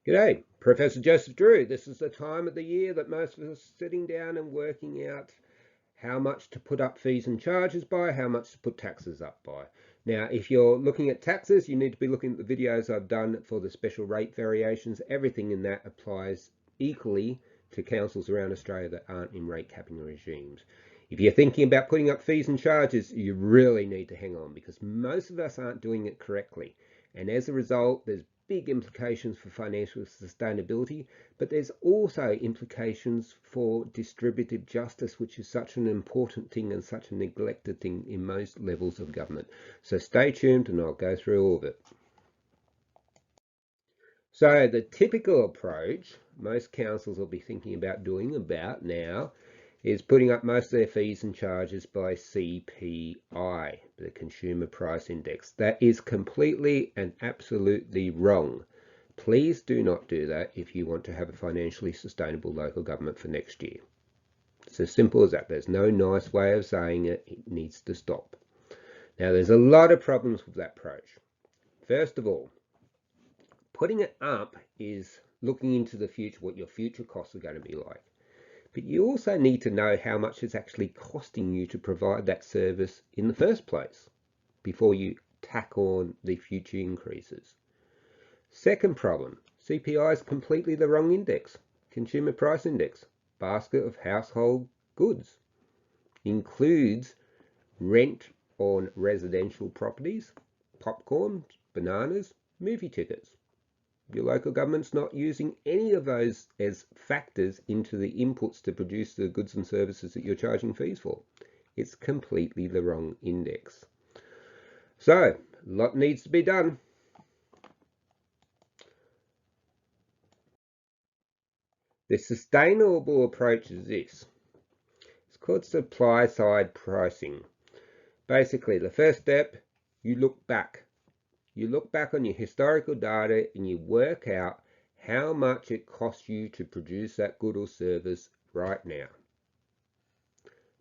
G'day, Professor Joseph Drew. This is the time of the year that most of us are sitting down and working out how much to put up fees and charges by, how much to put taxes up by. Now, if you're looking at taxes, you need to be looking at the videos I've done for the special rate variations. Everything in that applies equally to councils around Australia that aren't in rate capping regimes. If you're thinking about putting up fees and charges, you really need to hang on because most of us aren't doing it correctly. And as a result, there's big implications for financial sustainability, but there's also implications for distributive justice, which is such an important thing and such a neglected thing in most levels of government. So stay tuned and I'll go through all of it. So the typical approach most councils will be thinking about doing about now is putting up most of their fees and charges by CPI, the Consumer Price Index. That is completely and absolutely wrong. Please do not do that if you want to have a financially sustainable local government for next year. It's as simple as that. There's no nice way of saying it. It needs to stop. Now, there's a lot of problems with that approach. First of all, putting it up is looking into the future, what your future costs are going to be like. But you also need to know how much it's actually costing you to provide that service in the first place before you tack on the future increases. Second problem, CPI is completely the wrong index. Consumer Price Index, basket of household goods, includes rent on residential properties, popcorn, bananas, movie tickets. Your local government's not using any of those as factors into the inputs to produce the goods and services that you're charging fees for. It's completely the wrong index. So, a lot needs to be done. The sustainable approach is this. It's called supply side pricing. Basically, the first step, you look back. You look back on your historical data and you work out how much it costs you to produce that good or service right now.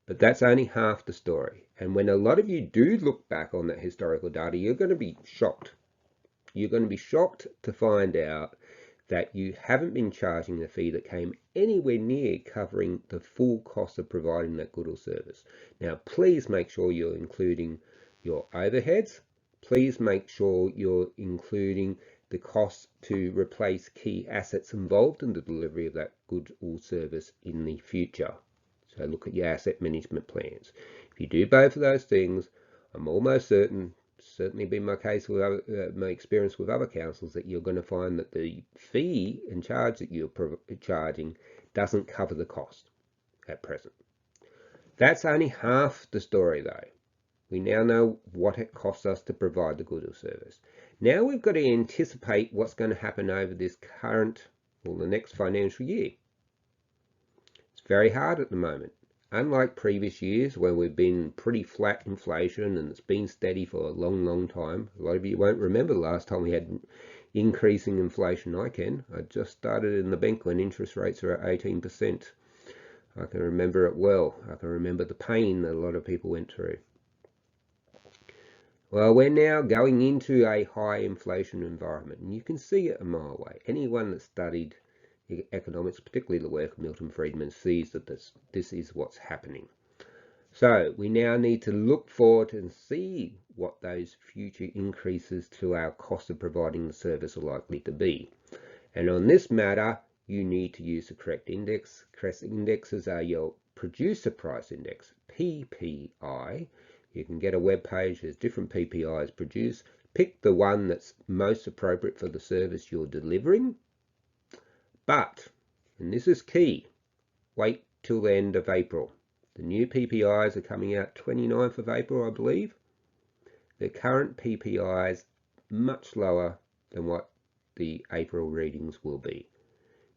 But that's only half the story. And when a lot of you do look back on that historical data, you're going to be shocked. You're going to be shocked to find out that you haven't been charging a fee that came anywhere near covering the full cost of providing that good or service. Now, please make sure you're including your overheads. Please make sure you're including the costs to replace key assets involved in the delivery of that good or service in the future. So look at your asset management plans. If you do both of those things, I'm almost certain, certainly been my case with my experience with other councils, that you're going to find that the fee and charge that you're charging doesn't cover the cost at present. That's only half the story though. We now know what it costs us to provide the good or service. Now we've got to anticipate what's going to happen over this current or the next financial year. It's very hard at the moment. Unlike previous years where we've been pretty flat inflation and it's been steady for a long time. A lot of you won't remember the last time we had increasing inflation. I can. I just started in the bank when interest rates were at 18%. I can remember it well. I can remember the pain that a lot of people went through. Well, we're now going into a high inflation environment, and you can see it a mile away. Anyone that studied economics, particularly the work of Milton Friedman, sees that this is what's happening. So we now need to look forward and see what those future increases to our cost of providing the service are likely to be. And on this matter, you need to use the correct index. Correct indexes are your producer price index, PPI. You can get a web page, there's different PPIs produced. Pick the one that's most appropriate for the service you're delivering. But, and this is key, wait till the end of April. The new PPIs are coming out 29th of April, I believe. The current PPIs much lower than what the April readings will be.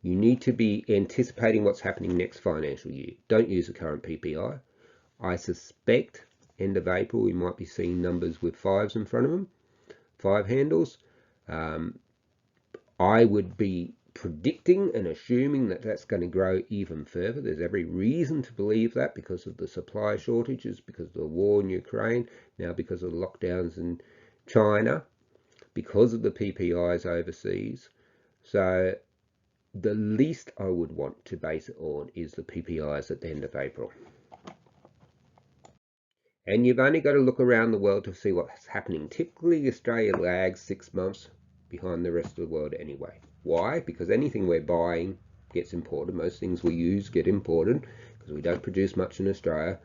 You need to be anticipating what's happening next financial year. Don't use the current PPI. I suspect end of April we might be seeing numbers with 5s in front of them, 5 handles. I would be predicting and assuming that that's going to grow even further. There's every reason to believe that because of the supply shortages, because of the war in Ukraine, now because of the lockdowns in China, because of the PPIs overseas. So the least I would want to base it on is the PPIs at the end of April. And you've only got to look around the world to see what's happening. Typically, Australia lags 6 months behind the rest of the world anyway. Why? Because anything we're buying gets imported. Most things we use get imported because we don't produce much in Australia.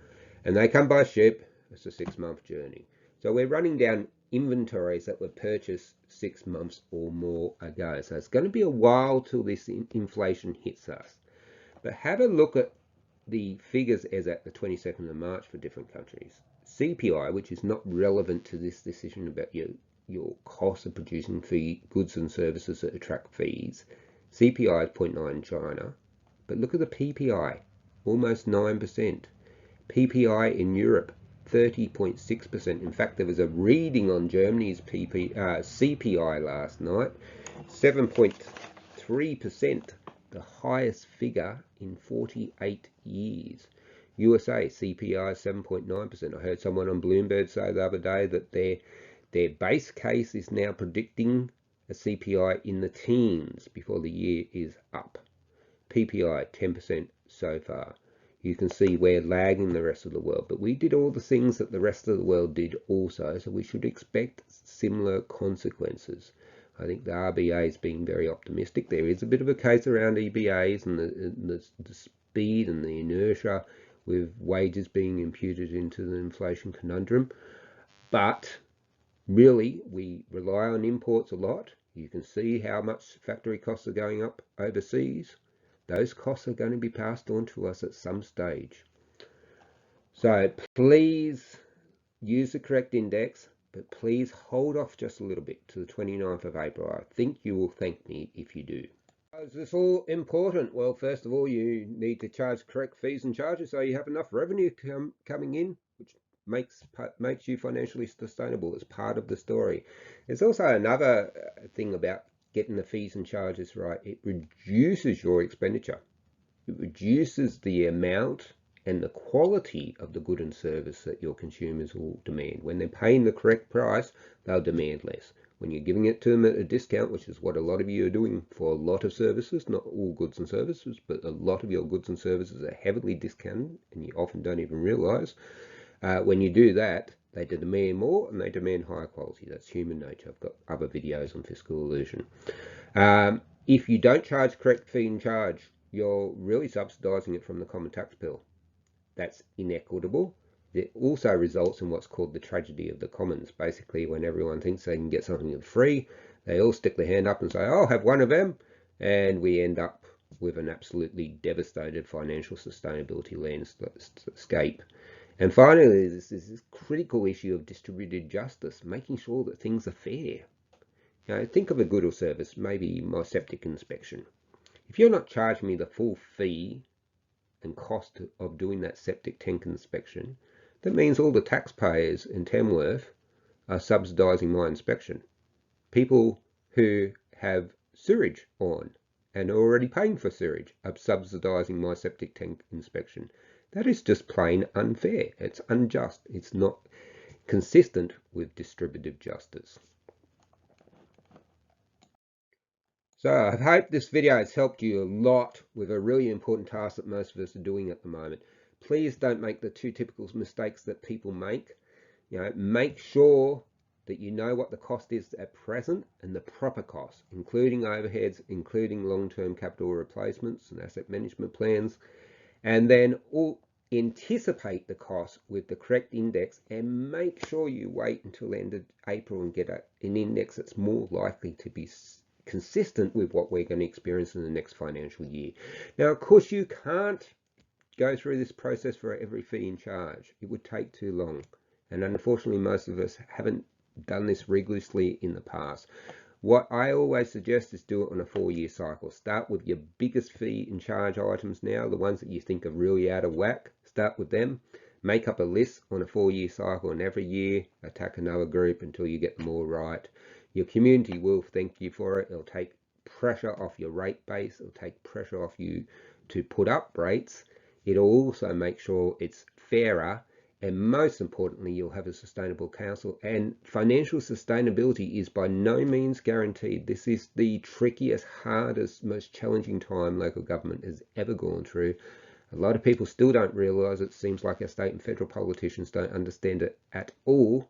And they come by ship. It's a 6-month journey. So we're running down inventories that were purchased 6 months or more ago. So it's going to be a while till this inflation hits us. But have a look at the figures as at the 22nd of March for different countries. CPI, which is not relevant to this decision about your cost of producing goods and services that attract fees. CPI is 0.9 in China, but look at the PPI, almost 9%. PPI in Europe, 30.6%. In fact, there was a reading on Germany's CPI last night, 7.3%, the highest figure in 48 years. USA CPI 7.9%. I heard someone on Bloomberg say the other day that their base case is now predicting a CPI in the teens before the year is up. PPI 10% so far. You can see we're lagging the rest of the world, but we did all the things that the rest of the world did also, so we should expect similar consequences. I think the RBA is being very optimistic. There is a bit of a case around EBAs and the speed and the inertia with wages being imputed into the inflation conundrum, but really we rely on imports a lot. You can see how much factory costs are going up overseas. Those costs are going to be passed on to us at some stage. So please use the correct index, but please hold off just a little bit to the 29th of April. I think you will thank me if you do. Is this all important? Well, first of all, you need to charge correct fees and charges so you have enough revenue coming in, which makes you financially sustainable as part of the story. There's also another thing about getting the fees and charges right. It reduces your expenditure. It reduces the amount and the quality of the good and service that your consumers will demand. When they're paying the correct price, they'll demand less. When you're giving it to them at a discount, which is what a lot of you are doing for a lot of services, not all goods and services, but a lot of your goods and services are heavily discounted and you often don't even realize. When you do that, they demand more and they demand higher quality. That's human nature. I've got other videos on fiscal illusion. If you don't charge correct fee and charge, you're really subsidizing it from the common tax bill. That's inequitable. It also results in what's called the tragedy of the commons. Basically, when everyone thinks they can get something for free, they all stick their hand up and say, oh, I'll have one of them. And we end up with an absolutely devastated financial sustainability landscape. And finally, there's this critical issue of distributed justice, making sure that things are fair. Think of a good or service, maybe my septic inspection. If you're not charging me the full fee and cost of doing that septic tank inspection, that means all the taxpayers in Tamworth are subsidising my inspection. People who have sewage on and are already paying for sewage are subsidising my septic tank inspection. That is just plain unfair. It's unjust. It's not consistent with distributive justice. So I hope this video has helped you a lot with a really important task that most of us are doing at the moment. Please don't make the two typical mistakes that people make. Make sure that you know what the cost is at present and the proper cost, including overheads, including long-term capital replacements and asset management plans, and then anticipate the cost with the correct index and make sure you wait until the end of April and get an index that's more likely to be consistent with what we're going to experience in the next financial year. Now, of course, you can't go through this process for every fee and charge. It would take too long. And unfortunately, most of us haven't done this rigorously in the past. What I always suggest is do it on a 4-year cycle. Start with your biggest fee and charge items now, the ones that you think are really out of whack. Start with them. Make up a list on a 4-year cycle, and every year attack another group until you get them all right. Your community will thank you for it. It'll take pressure off your rate base. It'll take pressure off you to put up rates. It'll also make sure it's fairer And most importantly, you'll have a sustainable council. And financial sustainability is by no means guaranteed. This is the trickiest, hardest, most challenging time local government has ever gone through. A lot of people still don't realise it. Seems like our state and federal politicians don't understand it at all.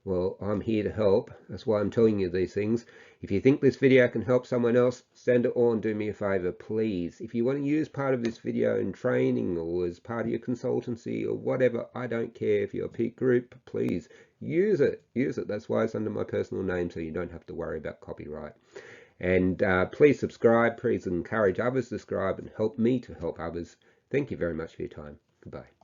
Well, I'm here to help. That's why I'm telling you these things. If you think this video can help someone else, send it on. Do me a favor, please. If you want to use part of this video in training or as part of your consultancy or whatever, I don't care. If you're a peak group, please use it. Use it. That's why it's under my personal name, so you don't have to worry about copyright. And please subscribe. Please encourage others to subscribe and help me to help others. Thank you very much for your time. Goodbye.